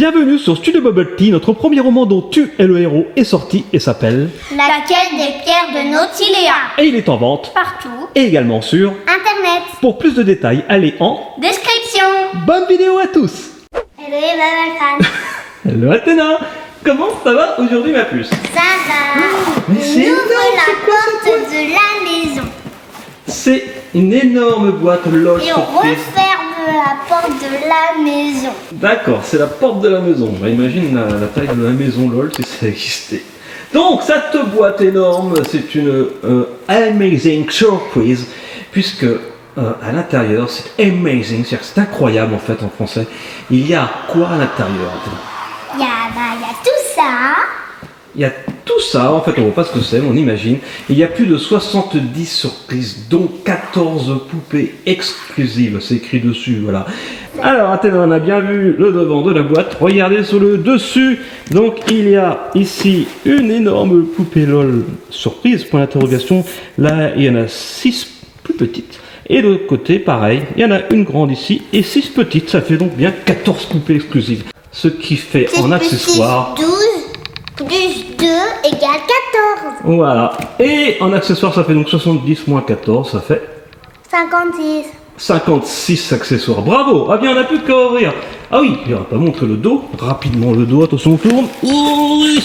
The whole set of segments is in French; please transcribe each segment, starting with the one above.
Bienvenue sur Studio Bubble Tea, notre premier roman dont tu es le héros est sorti et s'appelle La quête des pierres de Nautiléa. Et il est en vente Partout. et également sur Internet. Pour plus de détails, allez en Description. bonne vidéo à tous. Hello les Bubble fans. Hello Athéna, comment ça va aujourd'hui ma puce? Ça va. Mais On c'est ouvre énorme, la c'est quoi porte de la maison. C'est une énorme boîte LOL Et on surprise. referme la porte de la maison. D'accord, c'est la porte de la maison. Bah, imagine la taille de la maison LOL si ça existait. Donc cette boîte énorme, c'est une amazing surprise, puisque à l'intérieur, c'est amazing, c'est-à-dire que c'est incroyable en fait en français. Il y a quoi à l'intérieur? Il y a tout ça. Il y a tout ça, en fait on voit pas ce que c'est, on imagine. Il y a plus de 70 surprises, dont 14 poupées exclusives, c'est écrit dessus, voilà. Alors Athéna, on a bien vu le devant de la boîte, regardez sur le dessus. Donc il y a ici une énorme poupée LOL surprise, point d'interrogation. Là il y en a 6 plus petites. Et de l'autre côté, pareil, il y en a une grande ici et 6 petites, ça fait donc bien 14 poupées exclusives. Ce qui fait en accessoire... 12 plus 2 égale 14. Voilà. Et en accessoire, ça fait donc 70 moins 14, ça fait 56. 56 accessoires. Bravo. Ah bien, on n'a plus qu'à ouvrir. Ah oui, on va pas montrer le dos. Rapidement le dos, attention, on tourne. Oui.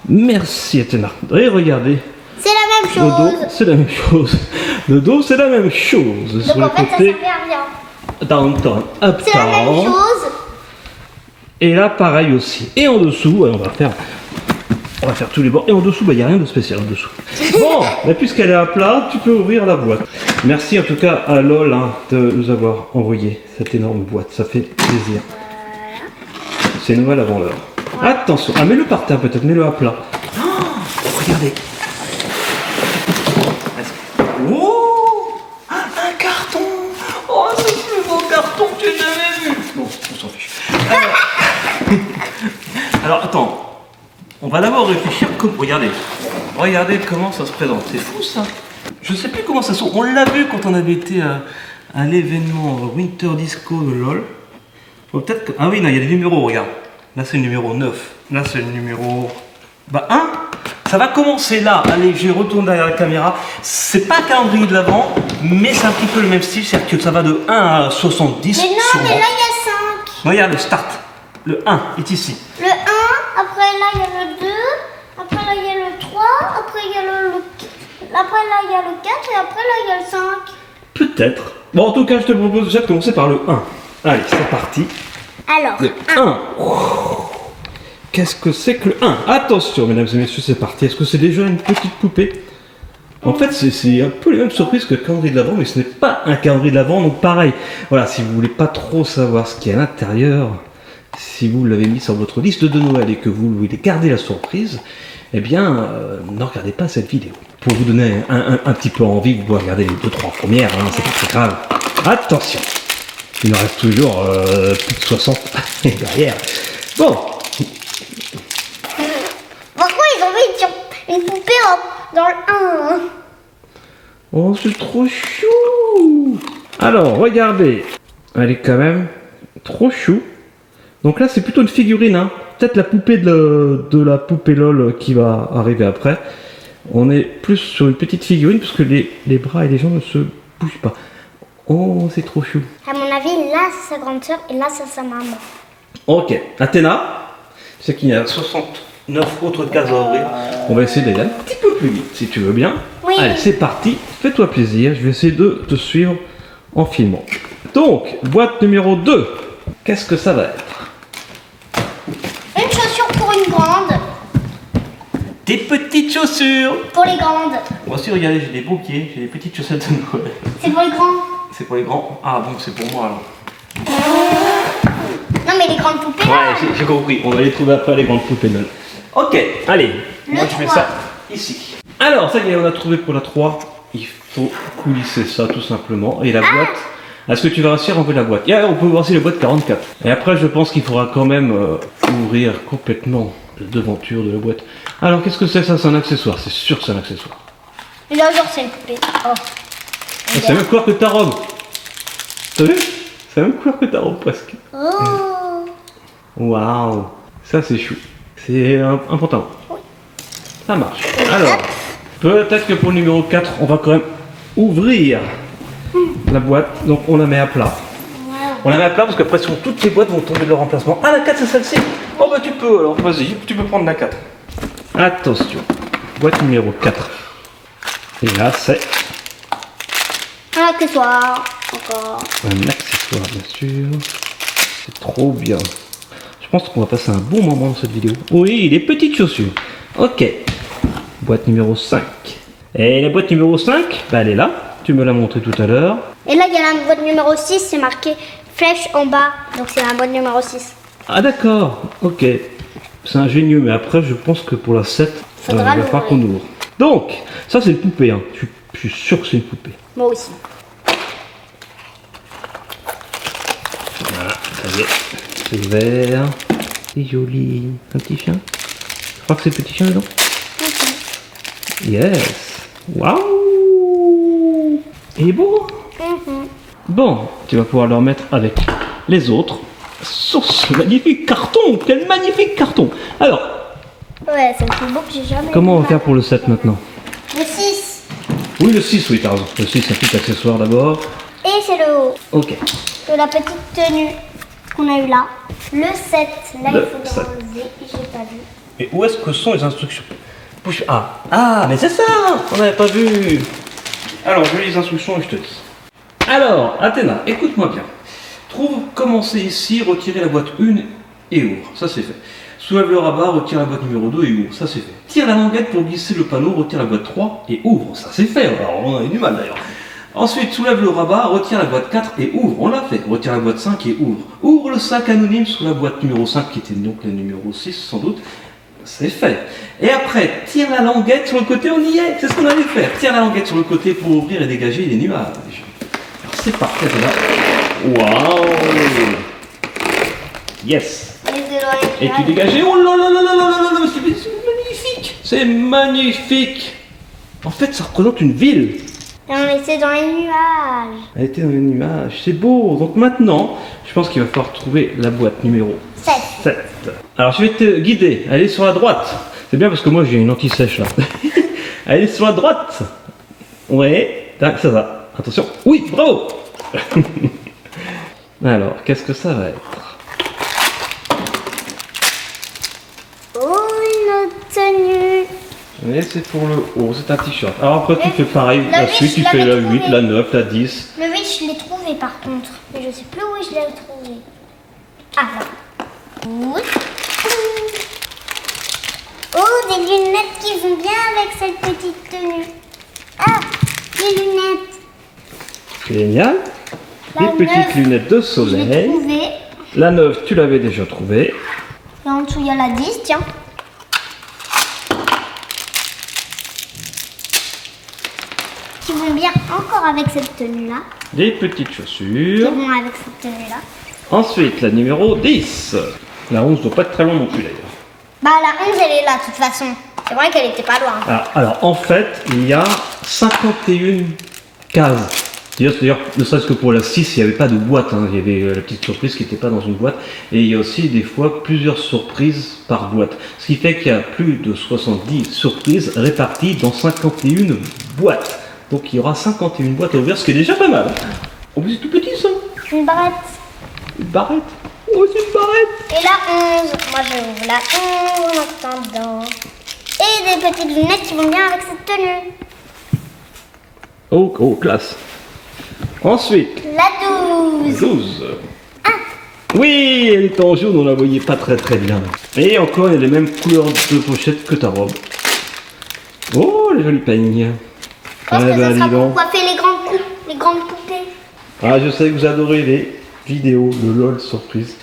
Merci Athéna. Et regardez, C'est la même le dos, chose. c'est la même chose. Le dos, c'est la même chose. Sur Donc le en fait, ça côté, servait à rien. downtown, C'est la même uptown. chose. Et là, pareil aussi. Et en dessous, on va faire tous les bords. Et en dessous, il n'y a rien de spécial en dessous. Bon, mais puisqu'elle est à plat, tu peux ouvrir la boîte. Merci en tout cas à LOL de nous avoir envoyé cette énorme boîte. Ça fait plaisir. C'est Noël avant l'heure. Attention. Ah, mets-le par terre peut-être, mets-le à plat. Oh, regardez. Oh, un carton. Oh, c'est le plus beau carton que j'ai jamais vu. Bon, on s'en fiche. Alors attends, on va d'abord réfléchir comme... Regardez comment ça se présente, c'est fou ça. Je sais plus comment ça se... On l'a vu quand on avait été à l'événement Winter Disco de LOL. Faut peut-être que... Ah oui, non, il y a des numéros, regarde. Là c'est le numéro 9, là c'est le numéro... 1. Ça va commencer là, allez, je retourne derrière la caméra. C'est pas un calendrier de l'avant, mais c'est un petit peu le même style, c'est-à-dire que ça va de 1 à 70. Mais non, sûrement. mais là, il y a 5. Regarde le start. Le 1 est ici. Le 1, après là, il y a le 2, après là, il y a le 3, après il y a après là, il y a le 4, et après là, il y a le 5. Peut-être. Bon, en tout cas, je te propose déjà de commencer par le 1. Allez, c'est parti. Alors, Le 1. Qu'est-ce que c'est que le 1? Attention, mesdames et messieurs, c'est parti. Est-ce que c'est déjà une petite poupée? En fait, c'est un peu les mêmes surprises que le calendrier de l'Avent, mais ce n'est pas un calendrier de l'Avent, donc pareil. Voilà, si vous voulez pas trop savoir ce qu'il y a à l'intérieur, si vous l'avez mis sur votre liste de Noël et que vous voulez garder la surprise, eh bien, ne regardez pas cette vidéo. Pour vous donner un petit peu envie, vous pouvez regarder les 2-3 premières, hein, c'est pas très grave. Attention, il en reste toujours plus de 60 derrière. Bon, pourquoi ils ont mis une poupée dans le 1 hein? oh, c'est trop chou. Alors, regardez, elle est quand même trop chou. Donc là, c'est plutôt une figurine, hein. Peut-être la poupée de la poupée LOL qui va arriver après. On est plus sur une petite figurine puisque les bras et les jambes ne se bougent pas. Oh, c'est trop chou. À mon avis, là, c'est sa grande soeur et là, c'est sa maman. Ok, Athéna, tu sais qu'il y a 69 autres cases à ouvrir. On va essayer d'aller un petit peu plus vite, si tu veux bien. Oui. Allez, c'est parti. Fais-toi plaisir. Je vais essayer de te suivre en filmant. Donc, boîte numéro 2. Qu'est-ce que ça va être? Une chaussure pour une grande, Des petites chaussures. pour les grandes. Moi aussi, regardez, j'ai des beaux pieds, j'ai des petites chaussettes de Noël. C'est pour les grands. C'est pour les grands? Ah, donc c'est pour moi alors. Non, mais les grandes poupées, là. Ouais, j'ai compris. On va les trouver après, les grandes poupées Noël. Ok, allez. Moi, je mets 3. ça ici. Alors, ça y est, on a trouvé pour la 3. Il faut coulisser ça, tout simplement. Et la boîte... Est-ce que tu vas réussir à enlever la boîte? On peut voir aussi la boîte 44. Et après, je pense qu'il faudra quand même ouvrir complètement la devanture de la boîte. Alors, qu'est-ce que c'est ça? C'est un accessoire. C'est sûr que c'est un accessoire. Et là, genre, c'est une poupée. Oh. C'est la même couleur que ta robe. T'as vu? C'est la même couleur que ta robe, presque. Oh. Waouh, ça c'est chou. C'est un pantalon. Oui. Ça marche. Alors, peut-être que pour le numéro 4, on va quand même ouvrir la boîte. Donc on la met à plat. On la met à plat parce qu'après, sinon toutes les boîtes vont tomber de leur emplacement. Ah, la 4 c'est celle-ci. Oh bah tu peux alors, vas-y, tu peux prendre la 4. Attention, boîte numéro 4. Et là c'est Un accessoire, encore. un accessoire bien sûr. C'est trop bien. Je pense qu'on va passer un bon moment dans cette vidéo. Oui, les petites chaussures. Ok. Boîte numéro 5. Et la boîte numéro 5, bah elle est là. Tu me l'as montré tout à l'heure. Et là, il y a la boîte numéro 6, c'est marqué flèche en bas. Donc c'est la boîte numéro 6. Ah d'accord, ok. C'est ingénieux, mais après je pense que pour la 7, il va falloir qu'on ouvre. Donc, ça c'est une poupée. Hein. Je suis sûr que c'est une poupée. Moi aussi. Voilà, ça y est. C'est vert. C'est joli. Un petit chien. Je crois que c'est le petit chien dedans. Yes. Waouh. Il est beau. Bon, tu vas pouvoir le remettre avec les autres sur ce magnifique carton. Quel magnifique carton. Alors, Ouais, c'est le plus beau que j'ai jamais comment on vu. va faire pour le 7 maintenant? Le 6. Oui, le 6, oui, t'as raison. Le 6, c'est un petit accessoire d'abord. Et c'est le haut. Ok. De la petite tenue qu'on a eu là. Le 7. Là, Le il faut 7. l'enlever. J'ai pas vu. Et où est-ce que sont les instructions? Push A. Ah, mais c'est ça. On n'avait pas vu. Alors, je lis les instructions et je te dis. Alors, Athéna, écoute-moi bien. Trouve, commencez ici, retirez la boîte 1 et ouvre. Ça, c'est fait. Soulève le rabat, retire la boîte numéro 2 et ouvre. Ça, c'est fait. Tire la languette pour glisser le panneau, retire la boîte 3 et ouvre. Ça, c'est fait. Alors, on a eu du mal d'ailleurs. Ensuite, soulève le rabat, retire la boîte 4 et ouvre. On l'a fait. Retire la boîte 5 et ouvre. Ouvre le sac anonyme sous la boîte numéro 5, qui était donc la numéro 6 sans doute. C'est fait. Et après, tire la languette sur le côté, on y est. C'est ce qu'on allait faire. Tire la languette sur le côté pour ouvrir et dégager les nuages. Alors, c'est parti, Athéna. Waouh! Yes! Et tu dégages. Oh là là là là là là là, c'est magnifique! C'est magnifique! En fait, ça représente une ville. Et on était dans les nuages. Elle était dans les nuages, c'est beau. Donc maintenant, je pense qu'il va falloir trouver la boîte numéro 7. 7. Alors je vais te guider, elle est sur la droite. C'est bien parce que moi j'ai une anti-sèche là. Elle est sur la droite. Ouais, tac, ça va. Attention. Oui, bravo. Alors, qu'est-ce que ça va être? Oh, une tenue. Mais c'est pour le haut, c'est un t-shirt. Alors après tu fais pareil, la la suite huit, tu je fais l'avais la 8, trouvée. la 9, la 10. Le 8, je l'ai trouvé par contre. Mais je sais plus où je l'ai trouvé. Ah, là. Oui. Oh, des lunettes qui vont bien avec cette petite tenue. Ah, des lunettes. Génial. La Des petites 9, lunettes de je l'ai soleil. trouvée. La 9, tu l'avais déjà trouvée. Et en dessous, il y a la 10, tiens. Qui vont bien encore avec cette tenue-là. Des petites Qui chaussures. vont avec cette tenue-là. Ensuite, la numéro 10. La 11 ne doit pas être très loin non plus d'ailleurs. Bah, la 11, elle est là, de toute façon. C'est vrai qu'elle était pas loin. Alors, en fait, il y a 51 cases. D'ailleurs, ne serait-ce que pour la 6, il n'y avait pas de boîte. Hein. Il y avait la petite surprise qui n'était pas dans une boîte. Et il y a aussi des fois plusieurs surprises par boîte. Ce qui fait qu'il y a plus de 70 surprises réparties dans 51 boîtes. Donc il y aura 51 boîtes à ouvrir, ce qui est déjà pas mal. Oh, mais c'est tout petit ça. Une barrette. Une barrette. Oh, c'est une barrette. Et la 11. Moi, je ouvre la 11 en attendant. Et des petites lunettes qui vont bien avec cette tenue. Oh, oh, classe. Ensuite, La 12. 12. Oui, elle est en jaune, on la voyait pas très très bien. Et encore, il y a les mêmes couleurs de pochette que ta robe. Oh, les jolis panignes. Je pense que ça dis sera donc. pour coiffer les grandes poupées. Ah, je sais que vous adorez les vidéos de LOL surprise.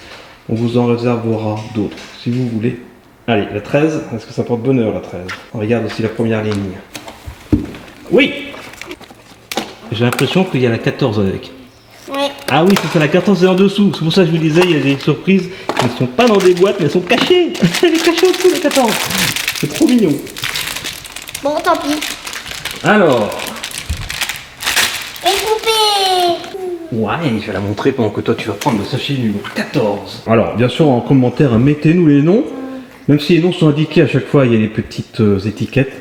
On vous en réservera d'autres, si vous voulez. Allez, la 13, est-ce que ça porte bonheur la 13? On regarde aussi la première ligne. Oui. J'ai l'impression qu'il y a la 14 avec. Oui. Ah oui, c'est ça, la 14 est en dessous. C'est pour ça que je vous disais, il y a des surprises qui ne sont pas dans des boîtes, mais elles sont cachées. Elle est cachée au-dessous, la 14. C'est trop mignon. Bon, tant pis. Alors, Une poupée. Ouais, je vais la montrer pendant que toi tu vas prendre le sachet numéro 14. Alors, bien sûr, en commentaire, mettez-nous les noms. Même si les noms sont indiqués à chaque fois, il y a les petites étiquettes.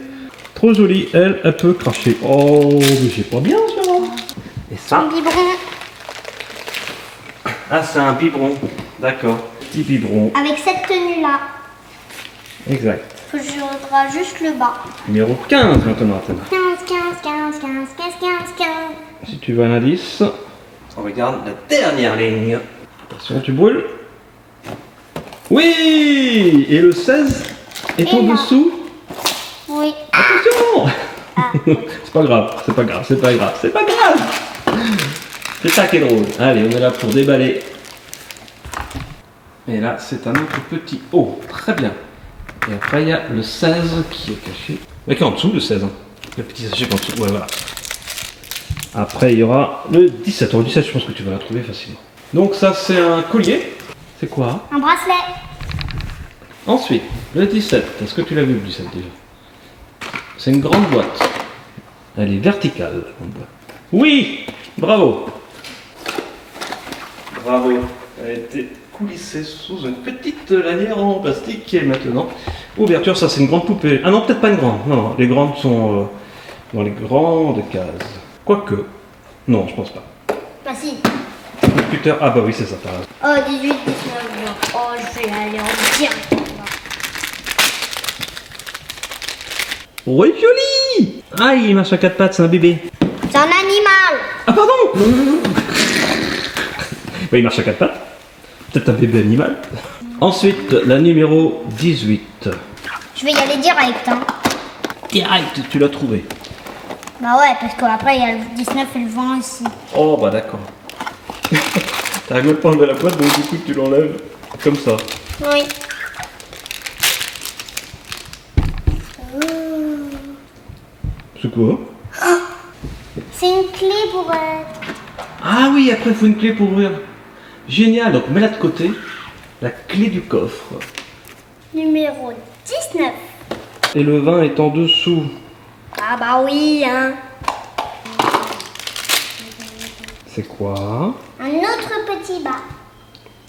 Trop jolie, elle peut cracher. Oh, mais c'est pas bien ça. Et ça? Un biberon. Ah, c'est un biberon. D'accord. Petit biberon. Avec cette tenue-là. Exact. Faut que je rajuste le bas. Numéro 15 maintenant, Athéna. 15, 15, 15, 15, 15, 15, 15. Si tu veux un indice, on regarde la dernière ligne. Attention, tu brûles. Oui! Et le 16 est Et en là. dessous. Oui. Attention! Ah. C'est pas grave, c'est pas grave, c'est pas grave, c'est pas grave! C'est ça qui est drôle. Allez, on est là pour déballer. Et là, c'est un autre petit. Oh, très bien. Et après, il y a le 16 qui est caché. Mais qui est en dessous, le 16. Hein. Le petit sachet qui est en dessous. Ouais, voilà. Après, il y aura le 17. Alors, le 17, je pense que tu vas la trouver facilement. Donc, ça, c'est un collier. C'est quoi? Un bracelet. Ensuite, le 17. Est-ce que tu l'as vu, le 17 déjà? C'est une grande boîte. Elle est verticale, la grande boîte. Oui! Bravo! Bravo! Elle a été coulissée sous une petite lanière en plastique qui est maintenant ouverture. Ça, c'est une grande poupée. Ah non, peut-être pas une grande. Non, non, les grandes sont dans les grandes cases. Quoique. Non, je pense pas. Bah si. Computer. Ah bah oui, c'est ça, par hasard. Oh, 18, 19, 20. Oh, je vais aller en direct. Oui, joli! Ah, il marche à quatre pattes, c'est un bébé. C'est un animal. Ah, pardon! Bah, il marche à quatre pattes. Peut-être un bébé animal. Ensuite, la numéro 18. Je vais y aller direct, hein. Direct, tu l'as trouvé. Bah ouais, parce qu'après, il y a le 19 et le 20 ici. Oh, bah d'accord. T'arrives même pas à enlever la boîte, donc du coup, tu l'enlèves comme ça. Oui. C'est quoi? C'est une clé pour... Ah oui, après, il faut une clé pour ouvrir. Génial, donc mets-la de côté. La clé du coffre. numéro 19. Et le 20 est en dessous. Ah bah oui, hein. C'est quoi? Un autre petit bas.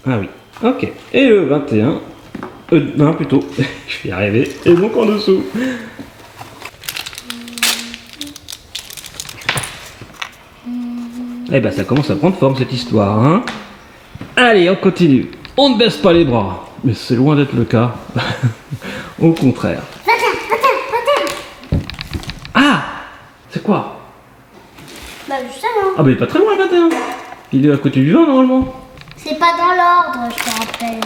Ah oui, ok. Et le 21, non plutôt, je vais y arriver, et donc en dessous. Eh ben ça commence à prendre forme cette histoire, hein. Allez, on continue. On ne baisse pas les bras, mais c'est loin d'être le cas. Au contraire. 21. Ah, c'est quoi? Bah justement. Ah ben il est pas très loin le 21. Il est à côté du 20 normalement. C'est pas dans l'ordre, je te rappelle.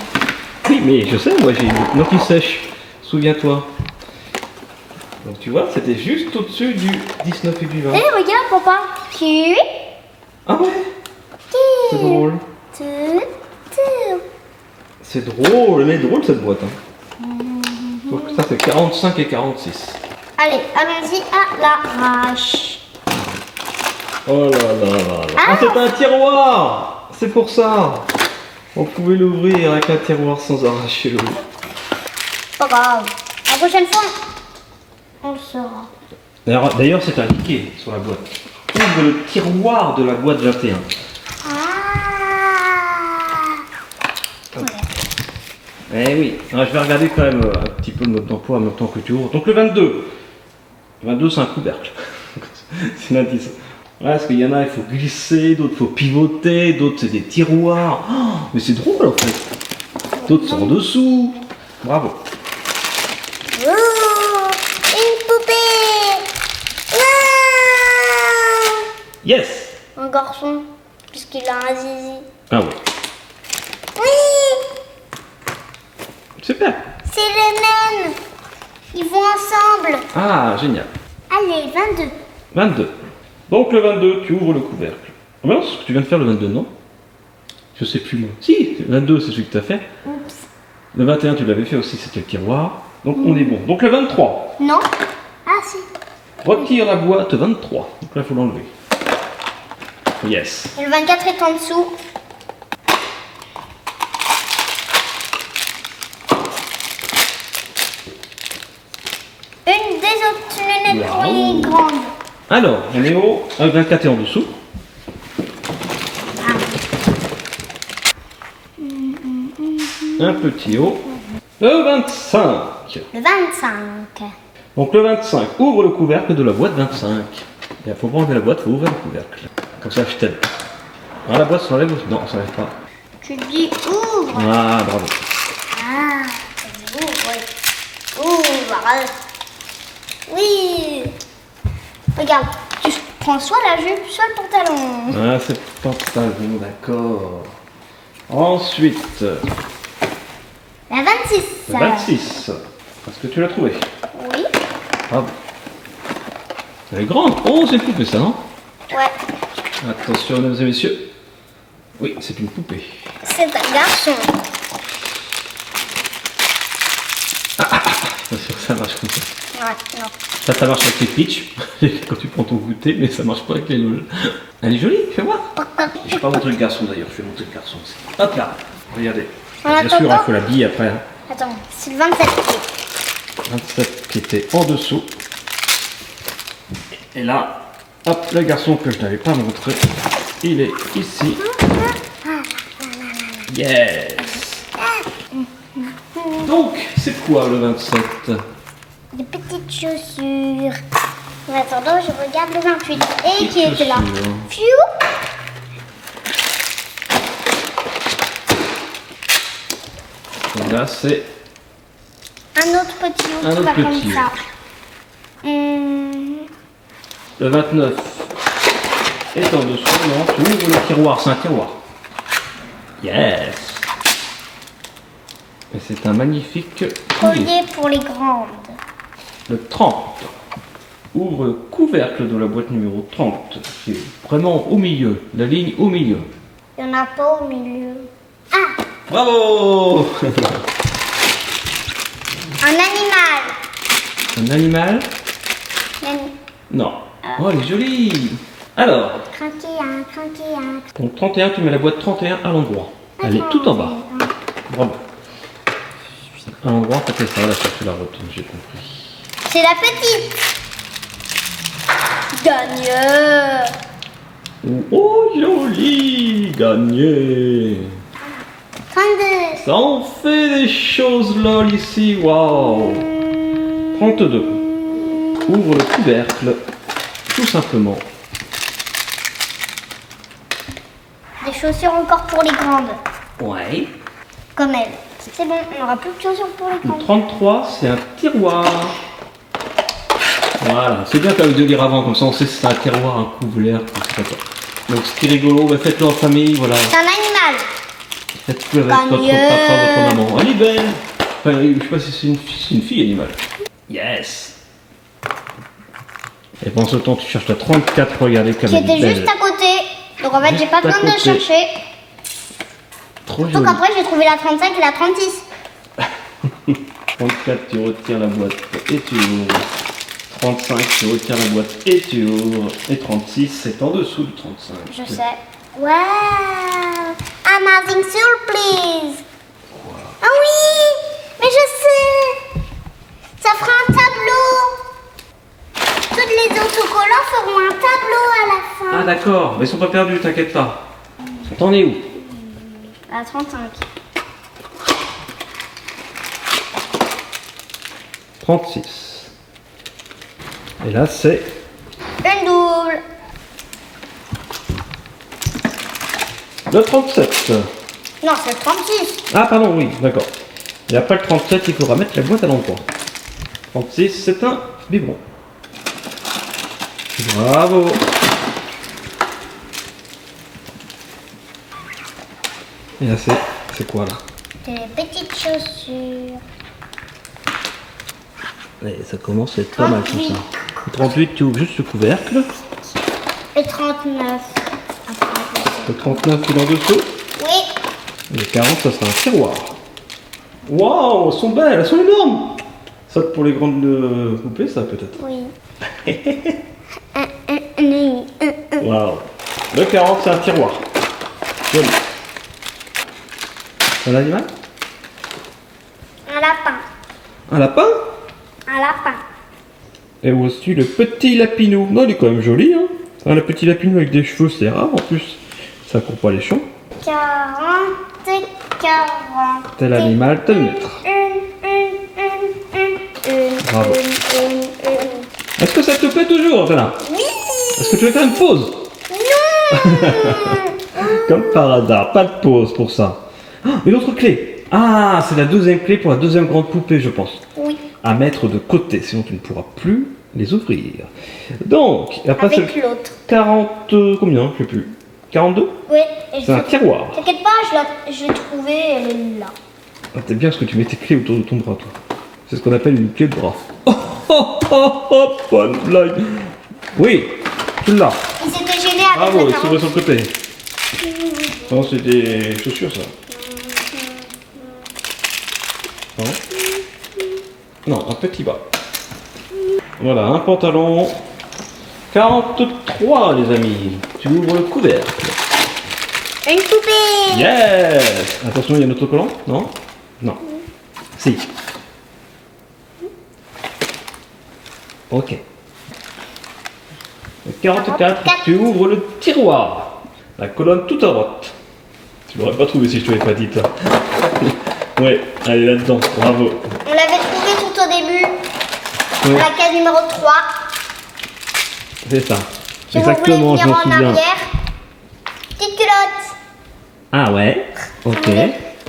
Oui, mais je sais, moi j'ai une noix qui sèche, souviens-toi. Donc tu vois, c'était juste au-dessus du 19 et du 20. Eh, regarde, papa. Qui? Ah ouais, c'est drôle. C'est drôle, mais drôle cette boîte. Hein. Donc ça fait 45 et 46. Allez, allons-y à l'arrache. Oh là là là là. Ah, c'est un tiroir. C'est pour ça. On pouvait l'ouvrir avec un tiroir sans arracher le haut. Pas grave. La prochaine fois, on le saura. D'ailleurs, c'est indiqué sur la boîte. Ouvre le tiroir de la boîte 21. Ah. Eh oui, alors, je vais regarder quand même un petit peu le mode d'emploi en même temps que tu ouvres. Donc le 22. Le 22, c'est un couvercle. C'est l'indice. Ouais, parce qu'il y en a, il faut glisser, d'autres, il faut pivoter, d'autres, c'est des tiroirs. Oh, mais c'est drôle en fait. D'autres sont en dessous. Bravo. Oh, une poupée. Wow. Yes. Un garçon, puisqu'il a un zizi. Ah ouais. Oui, Super. c'est les mêmes. Ils vont ensemble. Ah, génial. Allez, 22. 22. Donc le 22, tu ouvres le couvercle. Ah ben non, c'est ce que tu viens de faire le 22, non? Je sais plus moi. Si, le 22, c'est celui que tu as fait. Oups. Le 21, tu l'avais fait aussi, c'était le tiroir. Donc on est bon. Donc le 23. Non. Ah si. Retire la boîte 23. Donc là, il faut l'enlever. Yes. Et le 24 est en dessous. Une des autres lunettes pour les grandes. Alors, on est au 24 est en dessous. un petit haut. Le 25. Le 25. Donc le 25, ouvre le couvercle de la boîte 25. Il faut pas enlever la boîte, il faut ouvrir le couvercle. Comme ça, je t'aide. Ah, la boîte s'enlève aussi. Non, ça s'enlève pas. Tu dis ouvre. Ah, bravo. Ah, ouvre. Ouvre. Oui. Regarde, tu prends soit la jupe, soit le pantalon. Ah, c'est le pantalon, d'accord. Ensuite, La 26. le 26. Est-ce que tu l'as trouvé? Oui. Bravo. Elle est grande. Oh, c'est une poupée, ça, non? Ouais. Attention, mesdames et messieurs. Oui, c'est une poupée. C'est un garçon. Bien sûr, ça marche comme ça. Ouais, non. Ça marche avec les pitchs, quand tu prends ton goûter, mais ça marche pas avec les LOL. Elle est jolie, fais voir. Je vais pas montrer le garçon d'ailleurs, je vais montrer le garçon aussi. Hop là, regardez. En Bien sûr, il attendant- faut l'habiller après. Hein. Attends, c'est le 27 pieds. 27 qui était en dessous. Et là, hop, le garçon que je n'avais pas montré, il est ici. Yes. Donc, c'est quoi le 27? Des petites chaussures. En attendant, je regarde le 28. Et qui était là? chaussures. Fiou. Et là, c'est Un autre petit haut Un qui autre va comme petit. ça. le 29 est en dessous. Non, tu ouvres le tiroir, c'est un tiroir. Yes. Et c'est un magnifique collier. Collier pour les grandes. Le 30. Ouvre le couvercle de la boîte numéro 30. C'est vraiment au milieu, la ligne au milieu. Il n'y en a pas au milieu. Ah, Bravo. un animal. Un animal? Même Non. Oh, elle est jolie. Alors, craquer un. donc 31, tu mets la boîte 31 à l'endroit. Elle est tout en bas. Bravo. À l'endroit, ça fait ça, là, ça fait la retourne, j'ai compris. C'est la petite. Gagneur. Oh, joli, gagné. 32. Ça en fait des choses lol ici, waouh. 32. Ouvre le couvercle, tout simplement. Des chaussures encore pour les grandes. Ouais. Comme elle. C'est bon, on n'aura plus de chaussures pour les Le grandes. 33, c'est un tiroir. Voilà, c'est bien quand même de lire avant, comme ça on sait si c'est un tiroir, un couvert, etc. Donc ce qui est rigolo, bah, faites-le en famille, voilà. C'est un animal. Faites-le avec votre papa, votre maman. Elle est belle. Enfin, je sais pas si c'est une fille animale. Yes. Et pendant ce temps, tu cherches la 34, regardez comme Qui elle est était belle. juste à côté. Donc en fait, j'ai pas Juste à besoin de côté. chercher. Trop Donc joli. après, j'ai trouvé la 35 et la 36. 34, tu retires la boîte et tu ouvres. 35, tu retires la boîte et tu ouvres. Et 36, c'est en dessous du 35. Je sais. Wow! Amazing surprise! Ah oui! Mais je sais! Ça fera un tableau! Toutes les autocollants feront un tableau à la fin. Ah d'accord, mais ils sont pas perdus, t'inquiète pas. T'en es où? À 35. 36. Et là, c'est Une double. le 37. Non, c'est le 36. Ah pardon, oui, d'accord. Et après le 37, il faudra mettre la boîte à l'endroit. 36, c'est un biberon. Bravo. Et là, c'est quoi là? Des petites chaussures. Et ça commence à être pas mal comme ça. Le 38, tu ouvres juste le couvercle. Et 39. Le 39, il est en dessous. Oui. Le 40, ça sera un tiroir. Waouh, elles sont belles, elles sont énormes. Ça pour les grandes poupées, ça peut-être. Oui. Waouh. Le 40, c'est un tiroir. Joli. Un animal? Un lapin. Un lapin? Un lapin. Et aussi le petit lapinou. Non, il est quand même joli, hein. Ah, le petit lapinou avec des cheveux, c'est rare en plus. Ça court pas les champs. 44. 40. Tel animal, tel maître. Bravo. Est-ce que ça te plaît toujours, Tana? Oui. Est-ce que tu veux faire une pause? Non. Comme par hasard, pas de pause pour ça. Ah, une autre clé. Ah, c'est la deuxième clé pour la deuxième grande poupée, je pense. Oui. À mettre de côté, sinon tu ne pourras plus les ouvrir. Donc, après Avec c'est l'autre. 40... combien? Je sais plus. 42? Oui. Et C'est un tiroir. T'inquiète pas, je l'ai trouvée, elle est là. Ah, t'aimes bien ce que tu mets tes clés autour de ton bras, toi. C'est ce qu'on appelle une clé de bras. Oh, oh, oh, oh, bonne blague. Oui, tu l'as. Il s'était gêné avec Bravo, la il s'ouvre carotte. sur le côté. Non, c'est des chaussures, ça. Non, non, un petit bas. Voilà, un pantalon. 43, les amis. Tu ouvres le couvercle. Une poupée. Yes. Attention, il y a un autocollant? Non? Non. Si. Ok. Le 44, tu ouvres le tiroir. La colonne tout à droite. Tu l'aurais pas trouvé si je te l'avais pas dit, toi. Ouais, elle est là-dedans. Bravo. On l'avait trouvée tout au début. Ouais. La case numéro 3. C'est ça. Si Exactement, vous voulez je venir m'en en souviens. arrière, petite culotte. Ah ouais, ok.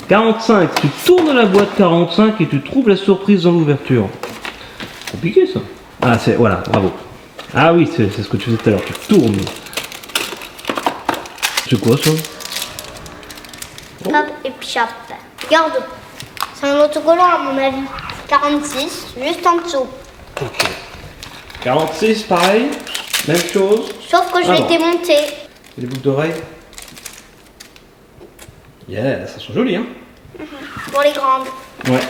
45, tu tournes la boîte 45 et tu trouves la surprise dans l'ouverture. Compliqué ça. Ah c'est, voilà, bravo. Ah oui, c'est ce que tu faisais tout à l'heure, tu tournes. C'est quoi ça? Hop, et puis hop. Regarde. C'est un autocollant à mon avis. 46, juste en dessous. Ok. 46, pareil, même chose. Sauf que je Ah l'ai non. démonté. Et les boucles d'oreilles? Yeah, ça sont jolies, hein? Pour les grandes. Ouais.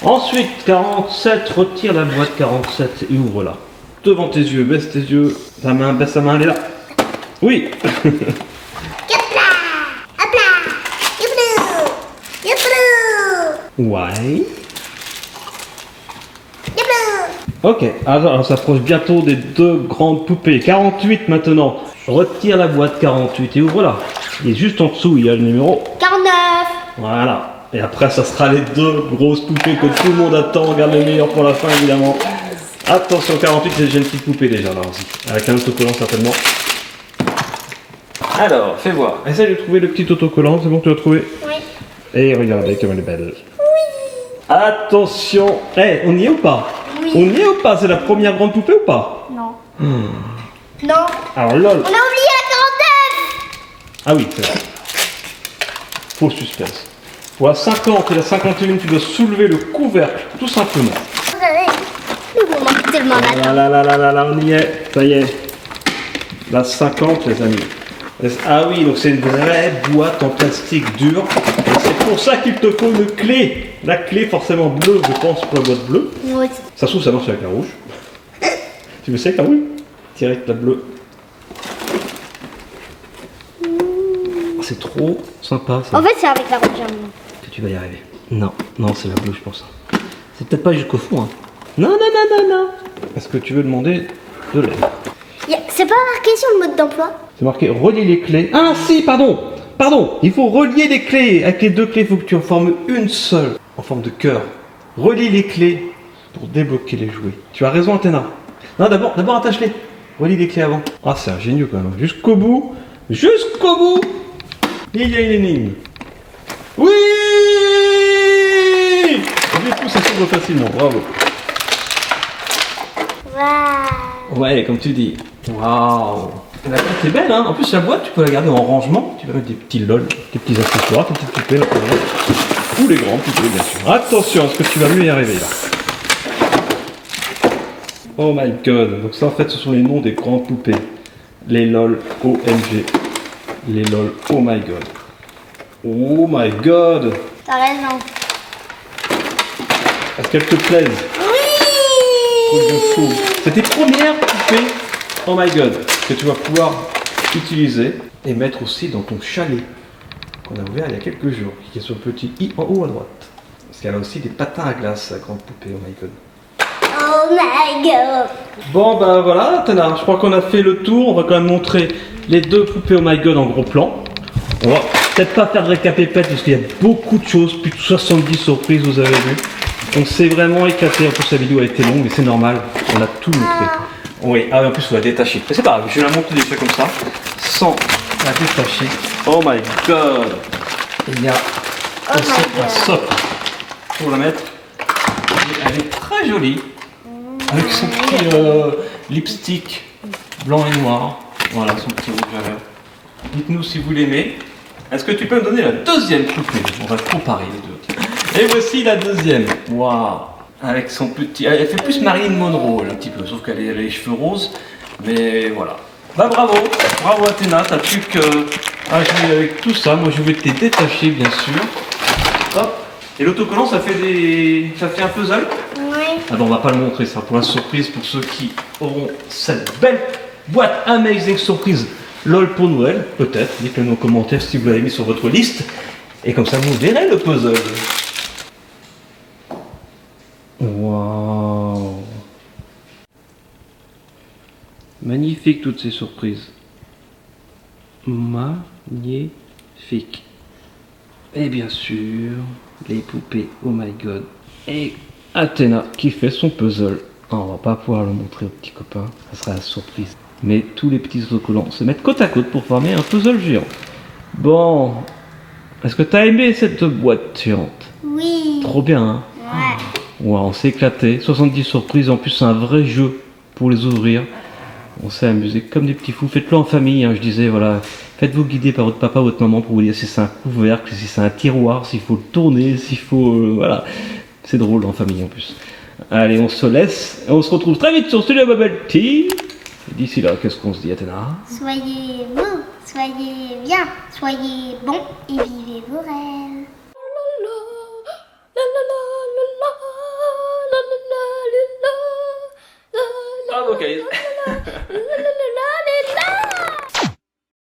Ensuite, 47, retire la boîte 47 et ouvre-la. Devant tes yeux, baisse tes yeux. Ta main, baisse ta main, elle est là. Oui. Hop là. Hop là. Youplou. Youplou. Ouais. Youplou. Ok, alors on s'approche bientôt des deux grandes poupées. 48 maintenant. Retire la boîte 48 et ouvre-la. Et juste en dessous, il y a le numéro. 49. Voilà. Et après, ça sera les deux grosses poupées que tout le monde attend. Regarde les meilleurs pour la fin, évidemment. Attention, 48, c'est déjà une petite poupée déjà là aussi. Avec un autocollant certainement. Alors, fais voir. Essaye de trouver le petit autocollant. C'est bon, tu l'as trouvé? Oui. Et regardez comme elle est belle. Oui. Attention. Eh, on y est ou pas? Oui. On y est ou pas? C'est la première grande poupée ou pas? Non. Non. Alors, lol. On a oublié la 49. Ah oui, c'est vrai. Faux suspense. Pour la 50 et la 51, tu dois soulever le couvercle, tout simplement. Vous manquez tellement là. Là, on y est. Ça y est. La 50, les amis. Ah oui, donc c'est une vraie boîte en plastique dur. Et c'est pour ça qu'il te faut une clé. La clé forcément bleue, je pense, pour la boîte bleue. Moi aussi. Ça se trouve, ça marche avec la rouge. Tu veux essayer avec la rouge? Tiens avec la bleue. C'est trop sympa ça. En fait, c'est avec la rouge à moi. Que tu vas y arriver. Non, non, c'est la bleue, je pense. C'est peut-être pas jusqu'au fond. Hein. Non. Est-ce que tu veux demander de l'aide? C'est pas marqué sur le mode d'emploi? C'est marqué relier les clés. Ah si, pardon. Il faut relier les clés. Avec les deux clés, il faut que tu en formes une seule, en forme de cœur. Relie les clés pour débloquer les jouets. Tu as raison, Athéna. Non, d'abord attache-les. Relie les clés avant. Ah, c'est ingénieux quand même. Jusqu'au bout. Il y a une énigme. Oui! Du coup, ça s'ouvre facilement. Bravo. Waouh. Ouais, comme tu dis. Waouh. La boîte est belle, hein. En plus, la boîte, tu peux la garder en rangement. Tu peux mettre des petits lol, des petits accessoires, des petites poupées. Là, ou les grands poupées, bien sûr. Attention, est-ce que tu vas mieux y arriver là? Oh my god. Donc ça, en fait, ce sont les noms des grandes poupées. Les lol OMG. Les lol oh my god. Oh my god. T'as raison. Est-ce qu'elles te plaisent? Truc de fou. C'est tes premières poupées oh my god que tu vas pouvoir utiliser et mettre aussi dans ton chalet qu'on a ouvert il y a quelques jours, qui est sur le petit i en haut à droite. Parce qu'elle a aussi des patins à glace, la grande poupée oh my god. Oh my god. Bon ben voilà, Tana, je crois qu'on a fait le tour. On va quand même montrer les deux poupées oh my god en gros plan. On va peut-être pas faire de récapépète parce qu'il y a beaucoup de choses, plus de 70 surprises, vous avez vu. On s'est vraiment éclaté. En plus, la vidéo a été longue, mais c'est normal. On a tout montré. Oui, ah, en plus, on va détacher. Mais c'est pas grave, je vais la monter déjà comme ça, sans la détacher. Oh my god! Il y a aussi un socle pour la mettre. Et elle est très jolie. Avec son petit lipstick blanc et noir. Voilà, son petit rouge à lèvres. Dites-nous si vous l'aimez. Est-ce que tu peux me donner la deuxième poupée? On va comparer les deux. Et voici la deuxième. Waouh! Avec son petit... Elle fait plus Marilyn Monroe, un petit peu, sauf qu'elle a les cheveux roses. Mais voilà. Bah bravo! Bravo Athéna, t'as plus que à jouer avec tout ça. Moi je vais te les détacher bien sûr. Hop! Et l'autocollant ça fait un puzzle? Oui. Ah bon, on va pas le montrer ça pour la surprise pour ceux qui auront cette belle boîte Amazing Surprise LOL pour Noël, peut-être. Dites-le dans les commentaires si vous l'avez mis sur votre liste. Et comme ça vous verrez le puzzle. Waouh! Magnifique toutes ces surprises. Magnifique. Et bien sûr, les poupées, oh my god. Et Athéna qui fait son puzzle. Ah, on va pas pouvoir le montrer aux petits copains, ça sera la surprise. Mais tous les petits autocollants se mettent côte à côte pour former un puzzle géant. Bon, est-ce que t'as aimé cette boîte géante? Oui. Trop bien, hein? Ouais. Ouais, on s'est éclaté. 70 surprises, en plus c'est un vrai jeu pour les ouvrir. On s'est amusé comme des petits fous. Faites-le en famille, hein, je disais, voilà. Faites-vous guider par votre papa ou votre maman pour vous dire si c'est un couvercle, si c'est un tiroir, s'il faut le tourner, s'il faut... voilà. C'est drôle en famille en plus. Allez, on se laisse. Et on se retrouve très vite sur Studio Bubble Tea. D'ici là, qu'est-ce qu'on se dit, Athéna? Soyez vous, soyez bien, soyez bon et vivez vos rêves. Bravo, Kayz.